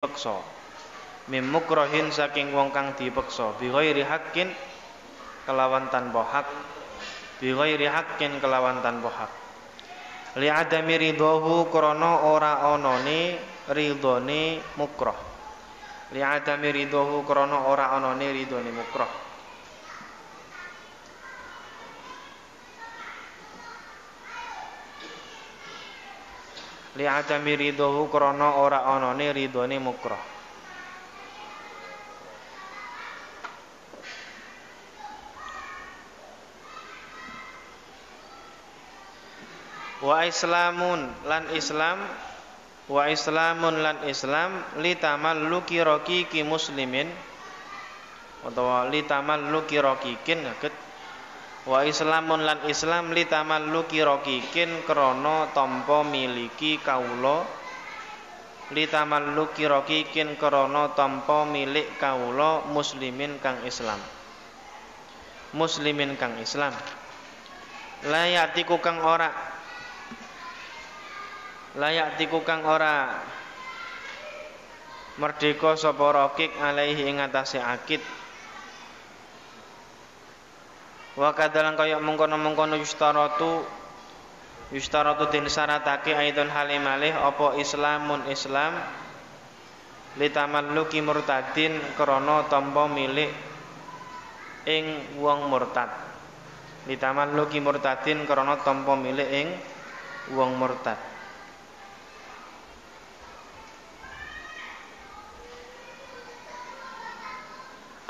dipeksa. Mim mukrohin saking wong kang dipeksa, bi ghairi haqqin kelawan tanpa hak, bi ghairi haqqin kelawan tanpa hak. Li adami ridhahu krana ora anane ridhone mukroh. Li adami ridhahu krana ora anane ridhone mukroh. Li adami ridhahu krana ora anane ridhone mukroh. Wa islamun lan islam li tamalluki raqiqi muslimin utawa li tamalluki raqiqin saged wa islamun lan islam li tamalluki raqiqin krana tampa miliki kawula li tamalluki raqiqin krana tampa milik kawula muslimin kang islam layak tiku kang ora merdeka sapa raqiq alaihi ing atase akid wa kadalan kaya mengkono-mengkono yustaratu den syaratake aidon halimalih apa islam litamalluki murtadin krana tampa milik ing wong murtad litamalluki murtadin krana tampa milik ing wong murtad.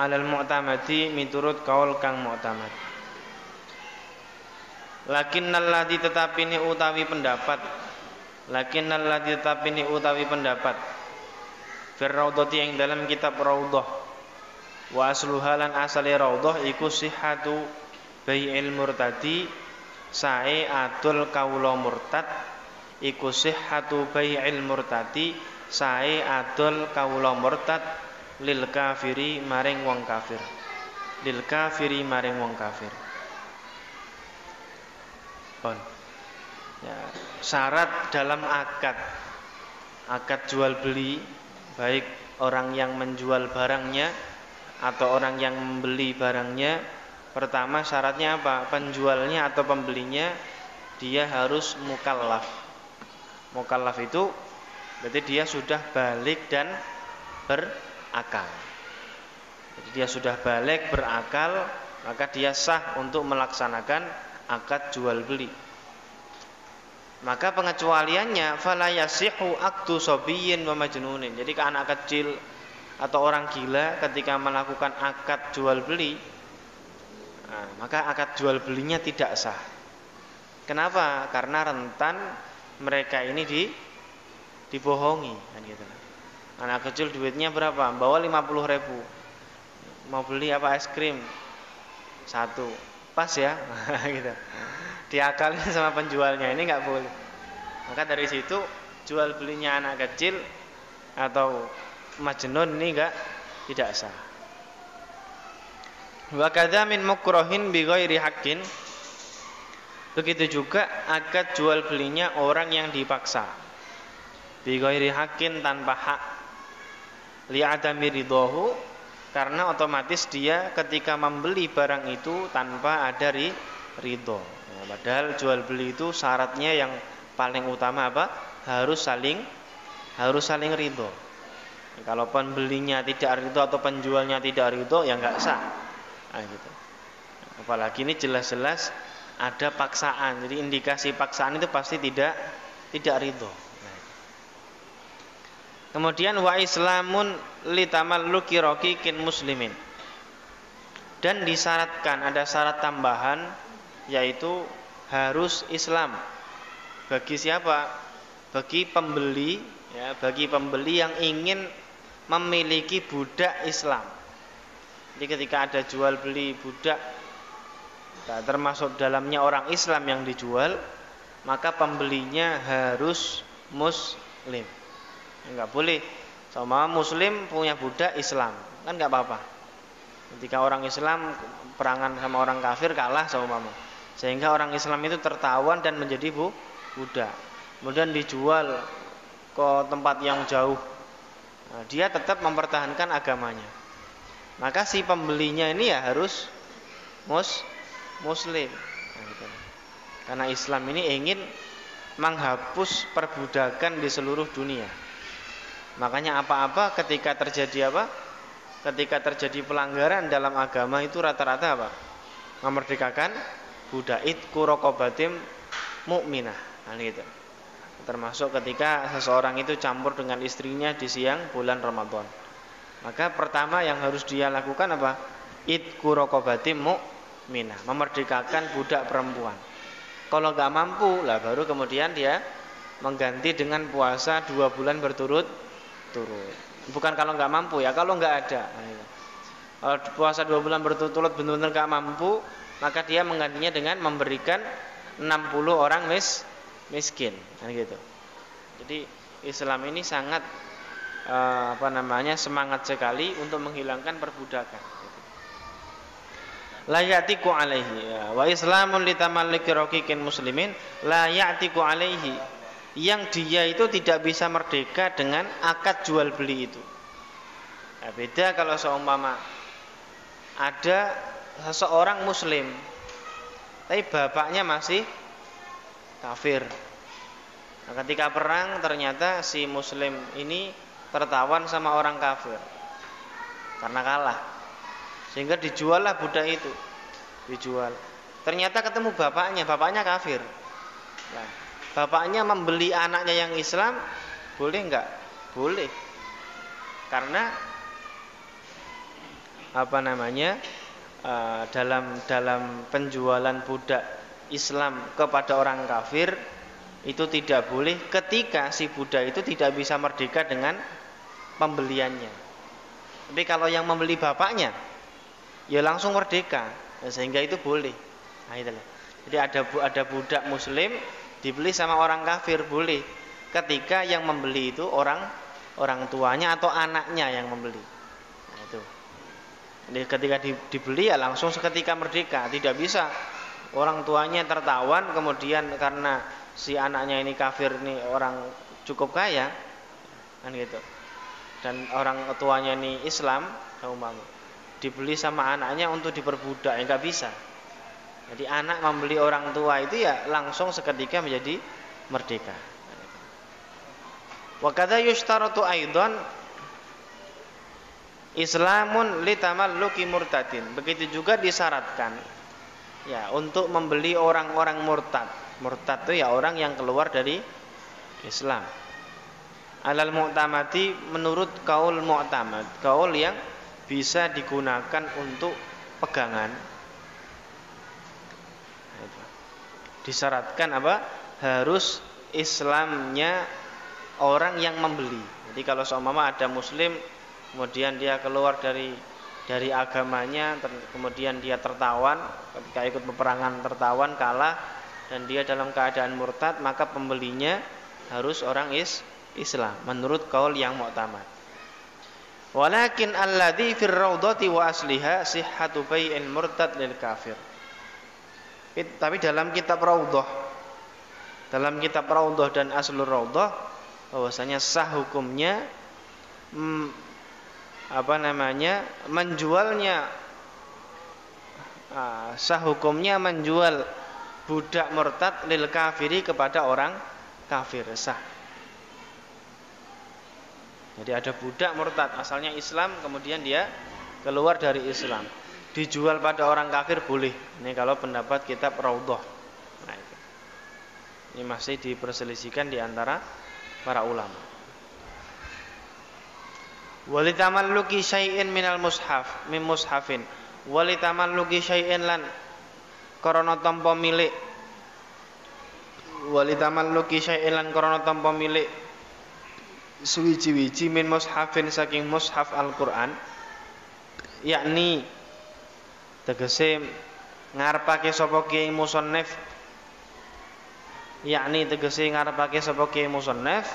Alal mu'tamadi miturut kaul kang mu'tamad. Lakinnal ladzi tetapine utawi pendapat fir raudhati ing dalam kitab raudhah wa asluha lan asale raudhah iku sihhatu bai'il murtadi sae adol kaula murtad iku sihhatu bai'il murtadi sae adol kaula murtad lil kafiri maring wong kafir pon ya, syarat dalam akad jual beli baik orang yang menjual barangnya atau orang yang membeli barangnya, pertama syaratnya apa? Penjualnya atau pembelinya dia harus mukallaf itu berarti dia sudah balik dan berakal. Jadi dia sudah balik berakal, maka dia sah untuk melaksanakan akad jual beli. Maka pengecualiannya fala yasihu akdu sabiyyin wa majnunin. Jadi ke anak kecil atau orang gila ketika melakukan akad jual beli, maka akad jual belinya tidak sah. Kenapa? Karena rentan mereka ini dibohongi kan gitu. Anak kecil duitnya berapa? Bawa 50.000. Mau beli apa? Es krim. 1. Pas ya. Gitu. Diakalin sama penjualnya, ini enggak boleh. Maka dari situ jual belinya anak kecil atau majnun ini tidak sah. Wa kadza min mukrohin bi ghairi haqqin. Begitu juga akad jual belinya orang yang dipaksa. Bi ghairi haqqin tanpa hak. Li adami ridhahu, karena otomatis dia ketika membeli barang itu tanpa ada ridho. Padahal jual beli itu syaratnya yang paling utama apa? Harus saling ridho. Kalau pembelinya tidak ridho atau penjualnya tidak ridho, ya nggak sah. Gitu. Apalagi ini jelas-jelas ada paksaan. Jadi indikasi paksaan itu pasti tidak ridho. Kemudian wa islamun litamalluki raqiqin muslimin. Dan disyaratkan, ada syarat tambahan, yaitu harus Islam. Bagi siapa? Bagi pembeli, ya, bagi pembeli yang ingin memiliki budak Islam. Jadi ketika ada jual beli budak, termasuk dalamnya orang Islam yang dijual, maka pembelinya harus muslim. Enggak boleh sama muslim punya budak Islam, kan enggak apa-apa. Ketika orang Islam perangan sama orang kafir kalah sama mama, sehingga orang Islam itu tertawan dan menjadi budak. Kemudian dijual ke tempat yang jauh, dia tetap mempertahankan agamanya. Maka si pembelinya ini ya harus muslim. Nah, gitu. Karena Islam ini ingin menghapus perbudakan di seluruh dunia. Makanya apa-apa ketika terjadi Ketika terjadi pelanggaran dalam agama itu rata-rata apa? Memerdekakan budak, itqu raqabatim mukminah. Nah, gitu. Termasuk ketika seseorang itu campur dengan istrinya di siang bulan Ramadan. Maka pertama yang harus dia lakukan apa? Itqu raqabatim mukminah, memerdekakan budak perempuan. Kalau nggak mampu lah baru kemudian dia mengganti dengan puasa 2 bulan berturut-turut. Bukan kalau nggak mampu ya, kalau nggak ada. Kalau puasa 2 bulan berturut-turut benar-benar nggak mampu, maka dia menggantinya dengan memberikan 60 orang miskin, kan gitu. Jadi Islam ini sangat semangat sekali untuk menghilangkan perbudakan. La ya'tiku alaihi wa islamun litamalliki raqiqin muslimin la ya'tiku alaihi, yang dia itu tidak bisa merdeka dengan akad jual beli itu. Nah, beda kalau seumpama ada seseorang muslim tapi bapaknya masih kafir. Nah, ketika perang ternyata si muslim ini tertawan sama orang kafir karena kalah, sehingga dijuallah budak itu. Dijual. Ternyata ketemu bapaknya kafir. Nah, bapaknya membeli anaknya yang Islam, boleh enggak? Boleh. Karena dalam penjualan budak Islam kepada orang kafir itu tidak boleh ketika si budak itu tidak bisa merdeka dengan pembeliannya. Tapi kalau yang membeli bapaknya ya langsung merdeka, sehingga itu boleh. Nah, itulah. Jadi ada budak muslim dibeli sama orang kafir, boleh ketika yang membeli itu orang tuanya atau anaknya yang membeli. Nah, itu. Jadi ketika dibeli ya langsung seketika merdeka. Tidak bisa orang tuanya tertawan kemudian karena si anaknya ini kafir, ini orang cukup kaya, kan gitu. Dan orang tuanya ini Islam, dibeli sama anaknya untuk diperbudak, ya nggak bisa. Jadi anak membeli orang tua itu ya langsung seketika menjadi merdeka. Wa kadza yushtaratu aidan islamun litamalluki murtadin. Begitu juga disyaratkan ya untuk membeli orang-orang murtad. Murtad itu ya orang yang keluar dari Islam. Alal mu'tamadi, menurut kaul mu'tamad, kaul yang bisa digunakan untuk pegangan. Disyaratkan apa? Harus Islamnya orang yang membeli. Jadi kalau seumpama ada muslim kemudian dia keluar dari agamanya, kemudian dia tertawan, ketika ikut peperangan tertawan, kalah, dan dia dalam keadaan murtad, maka pembelinya harus orang Islam menurut kaul yang mu'tamad. Walakin alladzi fir raudhati wa asliha sihhatu bai'il murtad lil kafir. Tapi dalam kitab Raudhah dan Aslur Raudhah bahwasanya sah hukumnya menjual budak murtad lil kafiri kepada orang kafir, sah. Jadi ada budak murtad asalnya Islam kemudian dia keluar dari Islam, dijual pada orang kafir boleh. Ini kalau pendapat kitab Raudhah. Nah, itu. Ini masih diperselisihkan di antara para ulama. Walitamalluki syai'in minal mushaf min mushafin. Walitamalluki syai'in lan krana tampa milik. Walitamalluki syai'in lan krana tampa milik suwiji-wiji min mushafin saking mushaf Al-Qur'an, yakni tegese ngarepake sapa kiai musannif, yakni tegese ngarepake sapa kiai musannif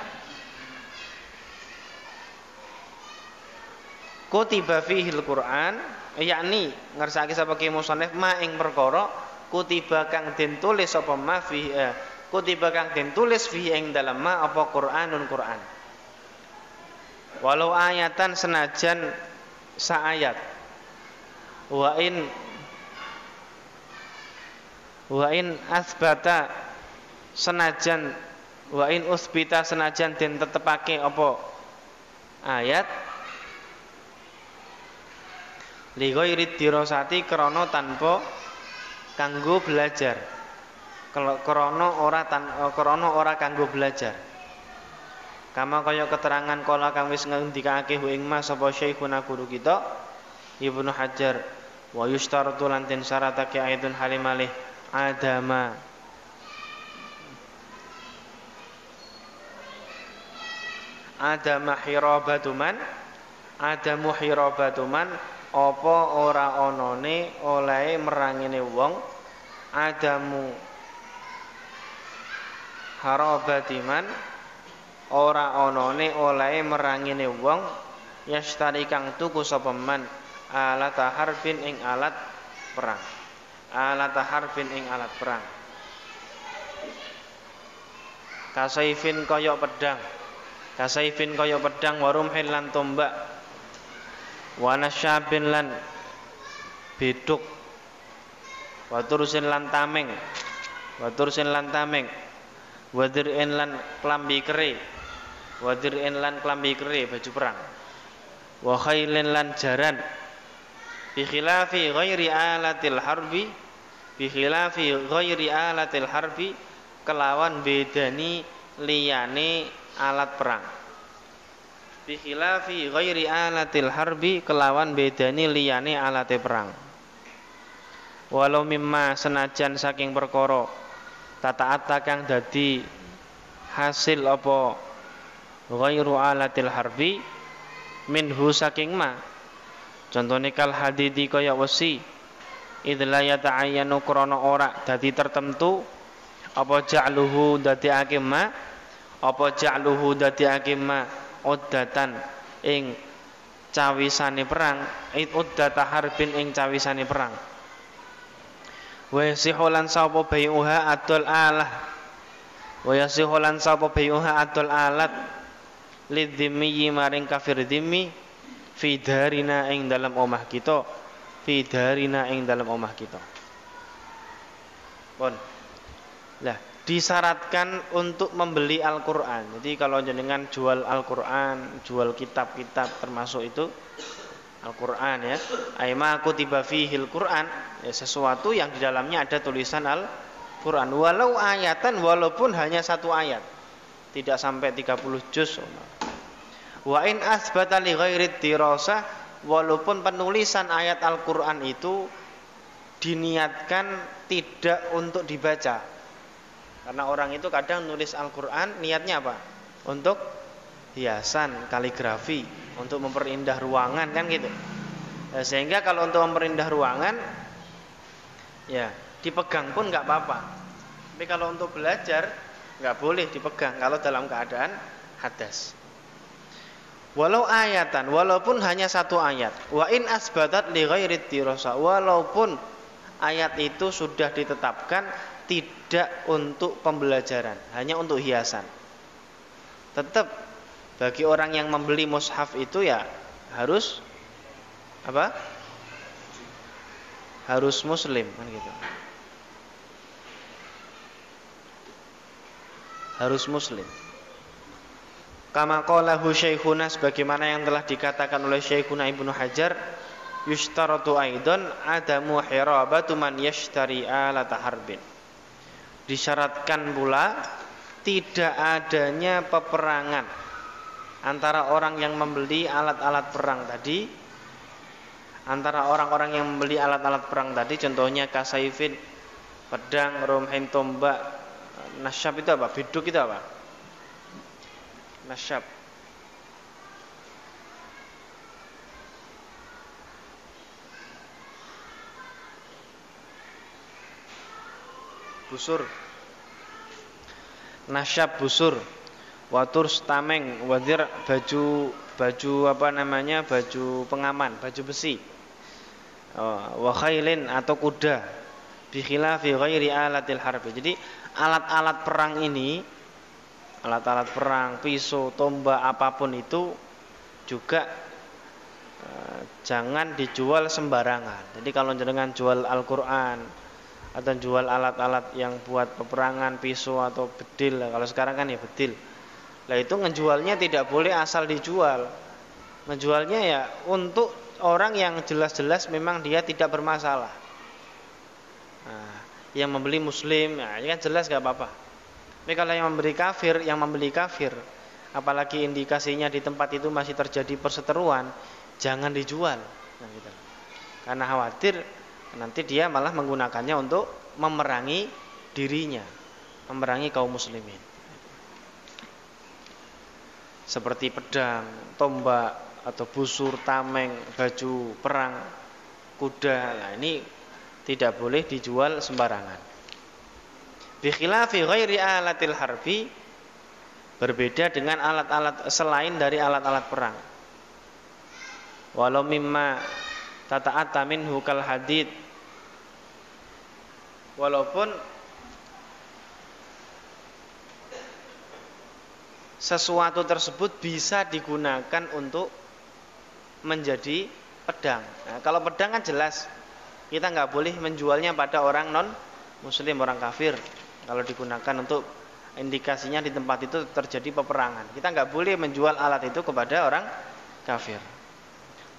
kutiba fihil Qur'an, yakni ngersake sapa kiai musannif ma ing perkara kutiba kang den tulis sapa ma fi kutiba kang den tulis fi ing dalem ma apa Qur'anun Qur'an. walau ayatan senajan saayat. Wa in asbata senajan wa in usbita senajan den tetepake apa ayat li ghairi dirasati krana tanpa kanggo belajar. Kalau krana ora kanggo belajar. Kama kaya keterangan kala kang wis ngendikake ing mas sapa Syekhuna guru kita Ibnu Hajar wa yustaratu lan den syaratake aidun halimalih adama hirabatuman adamu hirabatuman apa ora onone olehe merangine wong adamu harabatiman ora onone olehe merangine wong yastari kang tuku sapa man alat harbin ing alat perang kasaifin kaya pedang warumhil lan tombak wanasyabin lan beduk watursin lan tameng wadir'in lan klambi kere baju perang wa khailin lan jaran bi khilafi ghairi alatil harbi kelawan bedani liyane alat perang. Bi khilafi ghairi alatil harbi kelawan bedani liyane alate perang. Walau mimma senajan saking perkara tataata kang dadi hasil apa ghairu alatil harbi minhu saking ma contone kal hadidi kaya wesi idla yata'ayyanu krana ora dadi tertentu apa ja'luhu dadiake ma uddatan ing cawisane perang uddata harbin ing cawisane perang wa yasihulan sapa bayuha adul alat lidzimmi maring kafir dzimmi fi darina ing dalam omah kita pun lah disyaratkan untuk membeli Al-Qur'an. Jadi kalau jenengan jual Al-Qur'an, jual kitab-kitab termasuk itu Al-Qur'an ya. Aima kutiba fihil Qur'an, ya sesuatu yang di dalamnya ada tulisan Al-Qur'an walau ayatan walaupun hanya satu ayat. Tidak sampai 30 juz. Wa in asbata li ghairi dirasah walaupun penulisan ayat Al-Qur'an itu diniatkan tidak untuk dibaca. Karena orang itu kadang nulis Al-Qur'an niatnya apa? Untuk hiasan, kaligrafi, untuk memperindah ruangan kan gitu. Sehingga kalau untuk memperindah ruangan ya dipegang pun enggak apa-apa. Tapi kalau untuk belajar enggak boleh dipegang kalau dalam keadaan hadas. Walau ayatan, walaupun hanya satu ayat. Wa in asbatat li ghairi dirasa, walaupun ayat itu sudah ditetapkan tidak untuk pembelajaran, hanya untuk hiasan. Tetap bagi orang yang membeli mushaf itu ya harus apa? Harus muslim kan gitu. Harus muslim. Kama qalahu Syekhuna sebagaimana yang telah dikatakan oleh Syekhuna Ibnu Hajar, yushtaratu aidan adamu hirabatu man yashtari alata harbin. Disyaratkan pula tidak adanya peperangan antara orang yang membeli alat-alat perang tadi, antara orang-orang yang membeli alat-alat perang tadi, contohnya kasaifin, pedang, rumhin, tombak, nasyab itu apa? Biduk itu apa? Nasyab. Busur. Nasyab busur. Waturs tameng, wadir baju apa namanya? Baju pengaman, baju besi. Wa khailin atau kuda. Bi khilafi ghairi alatil harbi. Jadi alat-alat perang ini, alat-alat perang, pisau, tombak apapun itu juga jangan dijual sembarangan. Jadi kalau jenengan jual Al-Qur'an atau jual alat-alat yang buat peperangan, pisau atau bedil, kalau sekarang kan ya bedil. Lah itu ngejualnya tidak boleh asal dijual. Ngejualnya ya untuk orang yang jelas-jelas memang dia tidak bermasalah. Nah, yang membeli muslim, ya ini kan jelas gak apa-apa. Tapi kalau yang membeli kafir, apalagi indikasinya di tempat itu masih terjadi perseteruan, jangan dijual. Nah, gitu. Karena khawatir nanti dia malah menggunakannya untuk memerangi dirinya, memerangi kaum muslimin. Seperti pedang, tombak, atau busur, tameng, baju perang, kuda. Nah, ini tidak boleh dijual sembarangan. Bi khilafi ghairi alatil harbi, berbeda dengan alat-alat selain dari alat-alat perang. Walau mimma tata'atta minhu kal hadid, walaupun sesuatu tersebut bisa digunakan untuk menjadi pedang. Nah, kalau pedang kan jelas kita nggak boleh menjualnya pada orang non muslim, orang kafir. Kalau digunakan untuk indikasinya di tempat itu terjadi peperangan, kita nggak boleh menjual alat itu kepada orang kafir.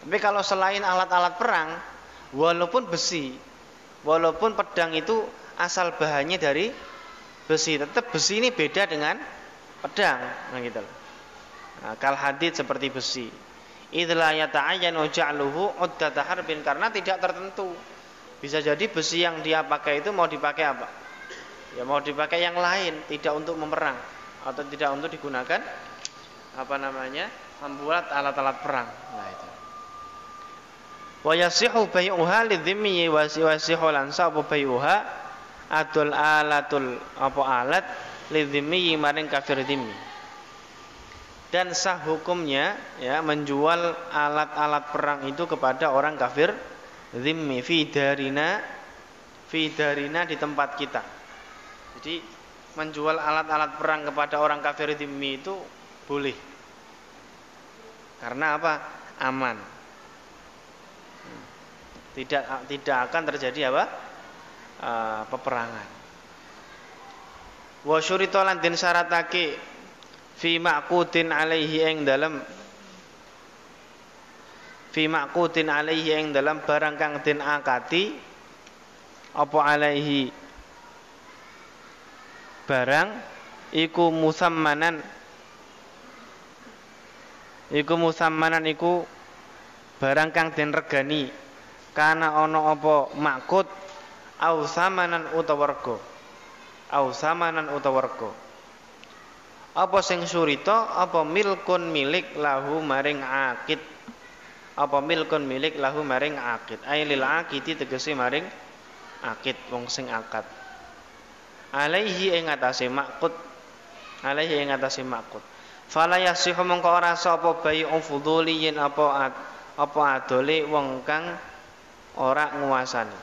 Tapi kalau selain alat-alat perang, walaupun besi, walaupun pedang itu asal bahannya dari besi, tetap besi ini beda dengan pedang, nah gitu. Nah, kal hadid seperti besi. Idza yata'ayyanu ja'luhu uddata harbin, karena tidak tertentu. Bisa jadi besi yang dia pakai itu mau dipakai apa? Ya mau dipakai yang lain, tidak untuk memerang atau tidak untuk digunakan membuat alat-alat perang. Nah itu. Wa yasihu bai'uha lidzimmi wa yasihu lansabu bai'uha atul alatul alat lidzimmi maring kafir dzimmi. Dan sah hukumnya ya menjual alat-alat perang itu kepada orang kafir dzimmi fi darina di tempat kita. Jadi menjual alat-alat perang kepada orang kafir dzimmi itu boleh. Karena apa? Aman. Tidak akan terjadi peperangan. Wa syurita lan den syaratake fi maqudin alaihi ing dalam barang kang den akati apa alaihi barang iku musammanan iku barang kang den regani kana ana apa makud au samanan utawarga apa sing surita apa milkun milik lahu maring akid ailil akidi tegese maring akid wong sing akad alaihi ing atase makud fala yasihu mongko ora sapa bai'u fuduliyin apa adole wong kang ora nguasani.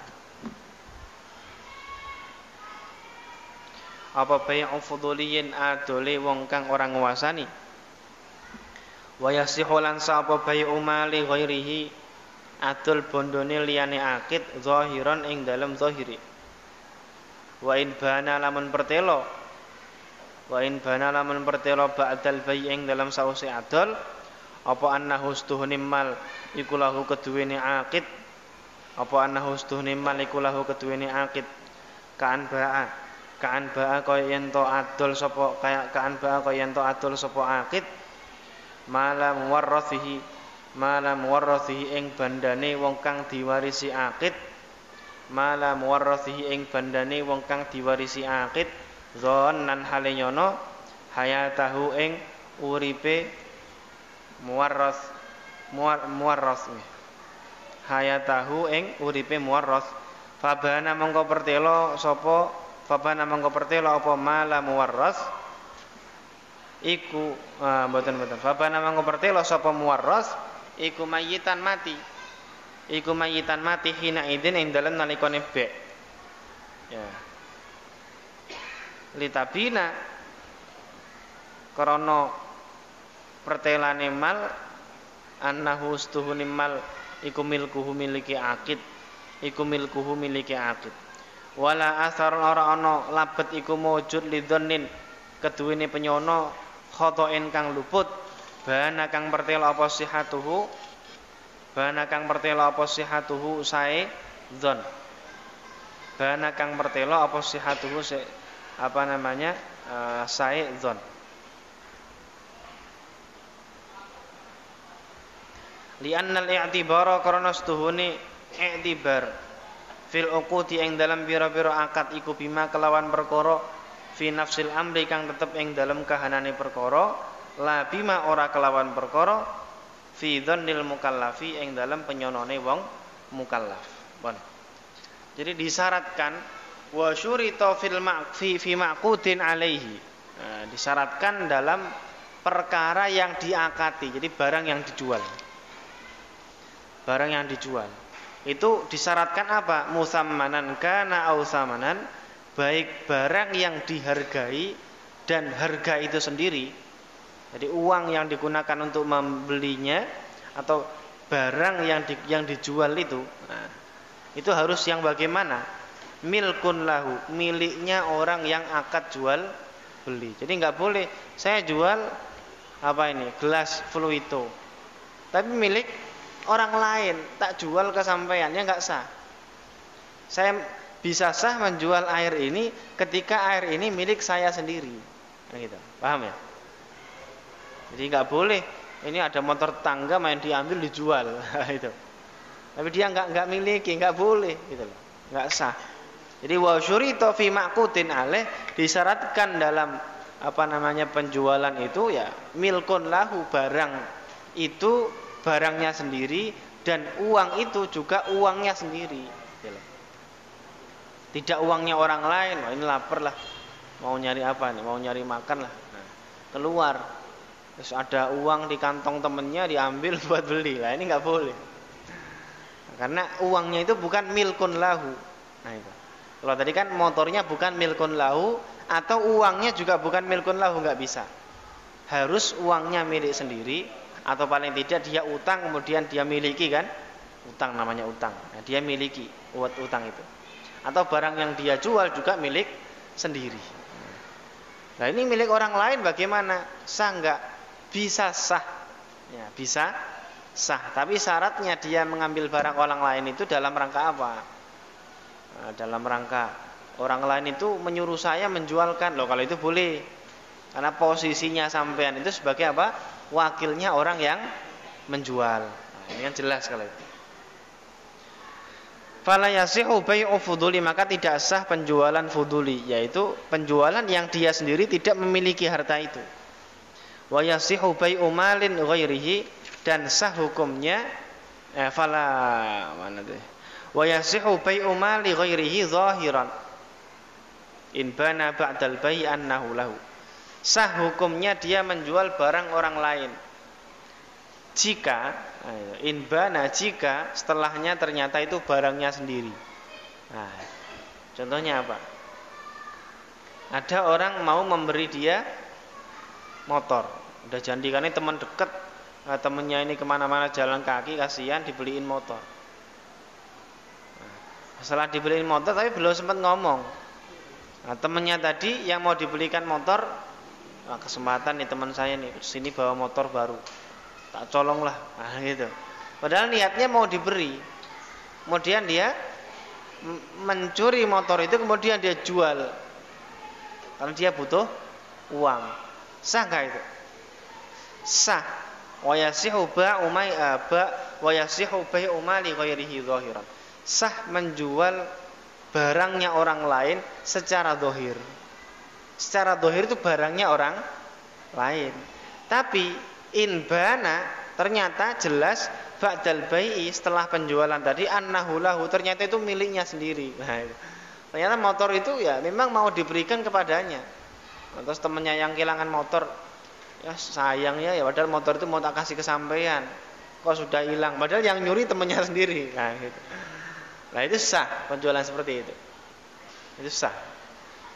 Apa bai'u fuduliyin adole wong kang ora nguasani. Wa yasihu lan sapa bai'u mali ghairihi adol bondone liyane akid zahiran ing dalem zahiri. Wa in bana lamun pertelo ba'dal bai' ing dalem sause adol apa annahu stuhni mal iku lahu keduwene akid kaan ba'a kaya yen to adol sapa akid malam warrathihi ing bandane wong kang diwarisi akid dzonnan hale nyono hayatahu ing uripe muwarras hayatahu ing uripe muwarras fabana mongko pertelo apa mala muwarras iku mboten fabana mongko pertelo sapa muwarras iku mayitan mati hina idin ing dalem nalikane bek ya litabina krana pertelane mal annahu ustuhuni mal iku milkuhu miliki akid, iku milkuhu miliki akid. Wala asar ora ana labet iku mujud lidhonin keduwene penyono khotoen kang luput bana kang pertela apa sihatuhu, bana kang pertela apa sihatuhu sae dzon, bana kang pertela apa sihatuhu sae dzon. Li'annal i'tibara karena stuhune i'tibar fil uqudi ing dalam pira-pira akad iku bima kelawan perkara fi nafsil amri kang tetep ing dalam kahanane perkara, la bima ora kelawan perkara fi dzannil mukallafi ing dalam penyonone wong mukallaf. Bon. Jadi disyaratkan wa syurita fi ma'qudin alaihi. Nah, disyaratkan dalam perkara yang diakati. Jadi barang yang dijual. Barang yang dijual. Itu disyaratkan apa? Musammanan kana au samanan, baik barang yang dihargai dan harga itu sendiri. Jadi uang yang digunakan untuk membelinya atau barang yang dijual itu. Nah, itu harus yang bagaimana? Milkun lahu, miliknya orang yang akad jual beli. Jadi nggak boleh saya jual gelas fluito, tapi milik orang lain, tak jual ke sampean, ya nggak sah. Saya bisa sah menjual air ini ketika air ini milik saya sendiri. Nah, gitu. Paham ya? Jadi nggak boleh ini ada motor tangga main diambil dijual, itu. Tapi dia nggak miliki, nggak boleh, gitu loh. Nggak sah. Jadi wa syurita fi ma'qudin alaih, disyaratkan dalam penjualan itu ya milkun lahu, barang itu barangnya sendiri dan uang itu juga uangnya sendiri. Tidak uangnya orang lain. Wah, ini lapar lah, mau nyari apa nih? Mau nyari makan lah. Nah, keluar, terus ada uang di kantong temennya diambil buat beli. Lah ini nggak boleh. Nah, karena uangnya itu bukan milkun lahu. Nah itu. Kalau tadi kan motornya bukan milkun lahu atau uangnya juga bukan milkun lahu, nggak bisa. Harus uangnya milik sendiri. Atau paling tidak dia utang kemudian dia miliki, kan? Utang namanya utang. Nah, dia miliki utang itu. Atau barang yang dia jual juga milik sendiri. Nah, ini milik orang lain bagaimana? Sah enggak? Bisa sah. Ya, bisa sah. Tapi syaratnya dia mengambil barang orang lain itu dalam rangka apa? Nah, dalam rangka orang lain itu menyuruh saya menjualkan. Loh, kalau itu boleh. Karena posisinya sampean itu sebagai apa? Wakilnya orang yang menjual. Nah, ini kan jelas kalau itu. Fala yasihu bai'u fuduli, maka tidak sah penjualan fuduli, yaitu penjualan yang dia sendiri tidak memiliki harta itu. Wa yasihu bai'u malin ghairihi, dan sah hukumnya wa yasihu bai'u mali ghairihi zahiran in bana ba'dal bai'i annahu lahu. Sah hukumnya dia menjual barang orang lain jika jika setelahnya ternyata itu barangnya sendiri. Nah, contohnya apa? Ada orang mau memberi dia motor, udah janjikannya teman dekat, temennya ini kemana-mana jalan kaki, kasihan dibeliin motor. Nah, setelah dibeliin motor tapi belum sempat ngomong. Nah, temennya tadi yang mau dibelikan motor, kesempatan nih teman saya nih sini bawa motor baru, tak colong lah, nah gitu. Padahal niatnya mau diberi, kemudian dia mencuri motor itu, kemudian dia jual karena dia butuh uang. Sah nggak itu? Sah. Wa yasihu bai'u mali ghairihi zahiran. Sah menjual barangnya orang lain secara zahir. Secara zahir itu barangnya orang lain. Tapi inbana ternyata jelas ba'dal bai'i, setelah penjualan tadi, annahu lahu, ternyata itu miliknya sendiri. Nah, ternyata motor itu ya memang mau diberikan kepadanya. Terus temennya yang kehilangan motor, ya sayangnya ya, padahal motor itu mau tak kasih ke sampean, kok sudah hilang, padahal yang nyuri temennya sendiri. Nah, gitu. Nah, itu sah penjualan seperti itu. Itu sah.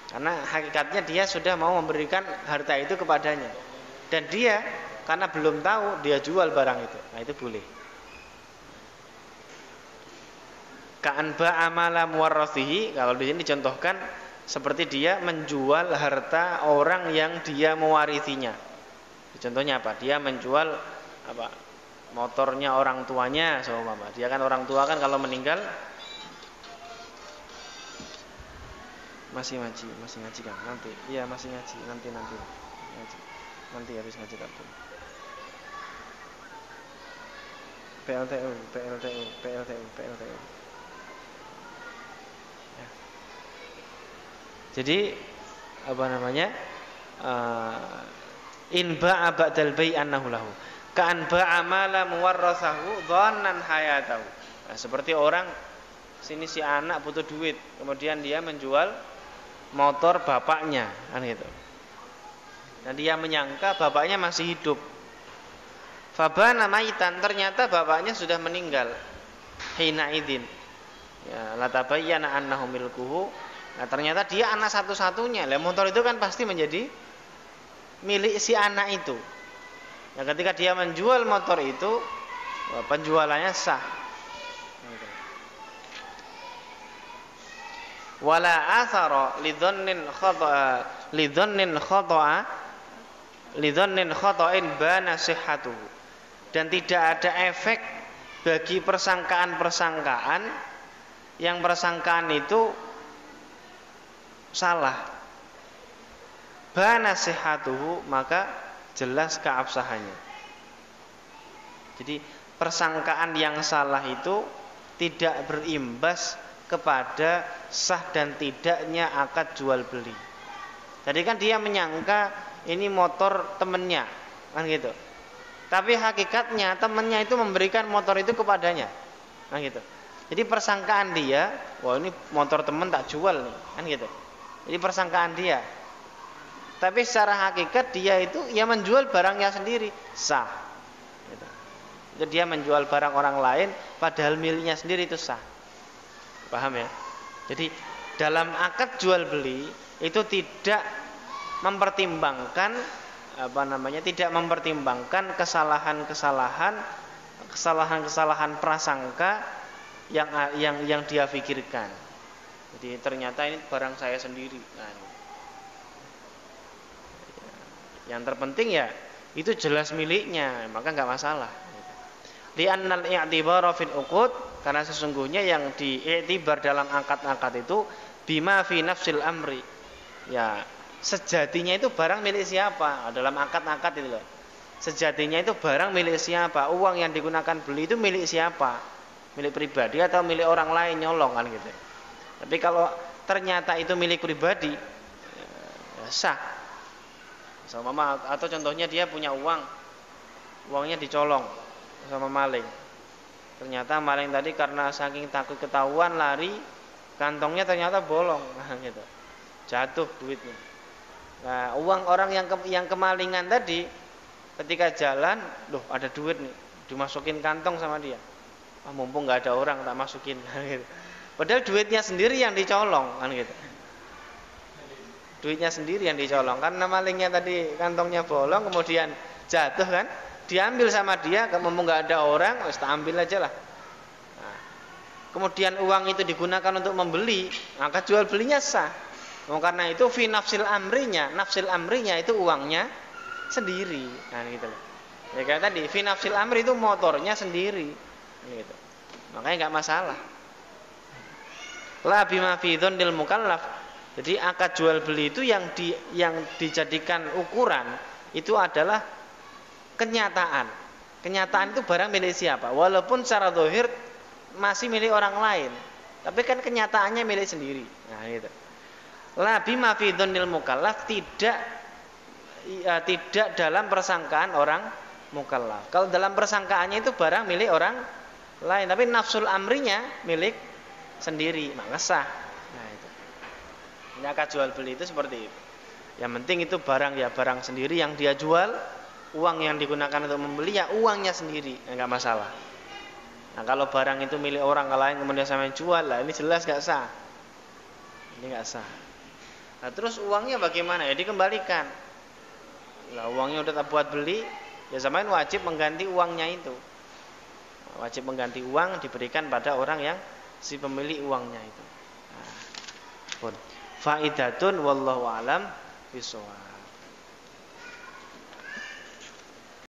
Karena hakikatnya dia sudah mau memberikan harta itu kepadanya. Dan dia karena belum tahu dia jual barang itu. Nah, itu boleh. Ka'an ba'amala muwarrathihi, kalau di sini dicontohkan seperti dia menjual harta orang yang dia mewarisinya. Contohnya apa? Dia menjual apa? Motornya orang tuanya, seumpama. Dia kan orang tua kan kalau meninggal masih ngaji kan? Nanti. Iya, masih ngaji, nanti. Ngaji. Nanti habis ngaji kartu. PLTU. Ya. Jadi apa namanya? In ba'a ba'dal bai' annahu lahu. Ka'an ba'a mala muwarrathahu dhannan hayatahu. Nah, seperti orang sini si anak butuh duit, kemudian dia menjual motor bapaknya, kan gitu. Dan dia menyangka bapaknya masih hidup. Fabana maitan, ternyata bapaknya sudah meninggal. Hina idin. Ya, la tabayyana annahu milkuhu. Nah, ternyata dia anak satu-satunya. Lah motor itu kan pasti menjadi milik si anak itu. Nah, ketika dia menjual motor itu, penjualannya sah. Wala athara lidhannin khata'in bana sihhatuhu. Dan tidak ada efek bagi persangkaan-persangkaan yang persangkaan itu salah. Bana sihhatuhu, maka jelas keabsahannya. Jadi persangkaan yang salah itu tidak berimbas kepada sah dan tidaknya akad jual beli. Tadi kan dia menyangka ini motor temennya, kan gitu. Tapi hakikatnya temennya itu memberikan motor itu kepadanya, kan gitu. Jadi persangkaan dia, wah ini motor temen tak jual nih, kan gitu. Jadi persangkaan dia. Tapi secara hakikat dia itu ya menjual barangnya sendiri, sah. Gitu. Jadi dia menjual barang orang lain padahal miliknya sendiri itu sah. Paham ya? Jadi dalam akad jual beli itu tidak mempertimbangkan tidak mempertimbangkan kesalahan prasangka yang dia pikirkan. Jadi ternyata ini barang saya sendiri. Nah, yang terpenting ya itu jelas miliknya, maka nggak masalah. Li'annal i'tibara fil uqud, karena sesungguhnya yang diiktibar dalam akad-akad itu bima fi nafsil amri. Ya, sejatinya itu barang milik siapa? Dalam akad-akad itu loh. Sejatinya itu barang milik siapa? Uang yang digunakan beli itu milik siapa? Milik pribadi atau milik orang lain nyolong kan gitu. Tapi kalau ternyata itu milik pribadi, ya sah. Sama mama, atau contohnya dia punya uangnya dicolong sama maling. Ternyata maling tadi karena saking takut ketahuan lari, kantongnya ternyata bolong, gitu. Jatuh duitnya. Nah, uang orang yang kemalingan tadi ketika jalan, loh ada duit nih, dimasukin kantong sama dia. Mumpung nggak ada orang tak masukin, gitu. Padahal duitnya sendiri yang dicolong, kan gitu. Duitnya sendiri yang dicolong, karena malingnya tadi kantongnya bolong, kemudian jatuh kan, diambil sama dia, mumpung nggak ada orang, wis ambil aja lah. Nah, kemudian uang itu digunakan untuk membeli, maka jual belinya sah. Karena itu fi nafsil amrinya itu uangnya sendiri, nah gitu loh. Ya kayak tadi, fi nafsil amri itu motornya sendiri, gitu. Makanya nggak masalah. La bima fi dzannil mukallaf. Jadi akad jual beli itu yang dijadikan ukuran itu adalah kenyataan. Kenyataan itu barang milik siapa? Walaupun secara zahir masih milik orang lain, tapi kan kenyataannya milik sendiri. Nah, gitu. La bima fi dzannil mukallaf, tidak dalam persangkaan orang mukallaf. Kalau dalam persangkaannya itu barang milik orang lain, tapi nafsul amrinya milik sendiri, maka sah. Nah, itu. Ini akad jual beli itu seperti itu. Yang penting itu barang ya barang sendiri yang dia jual, uang yang digunakan untuk membeli ya uangnya sendiri, enggak masalah. Nah, kalau barang itu milik orang lain kemudian sama jual, lah ini jelas enggak sah. Ini enggak sah. Nah, terus uangnya bagaimana? Ya dikembalikan. Lah uangnya udah tak buat beli, ya sampean wajib mengganti uangnya itu. Wajib mengganti uang diberikan pada orang yang si pemilik uangnya itu. Nah, pun faidatun wallahu alam bishawab.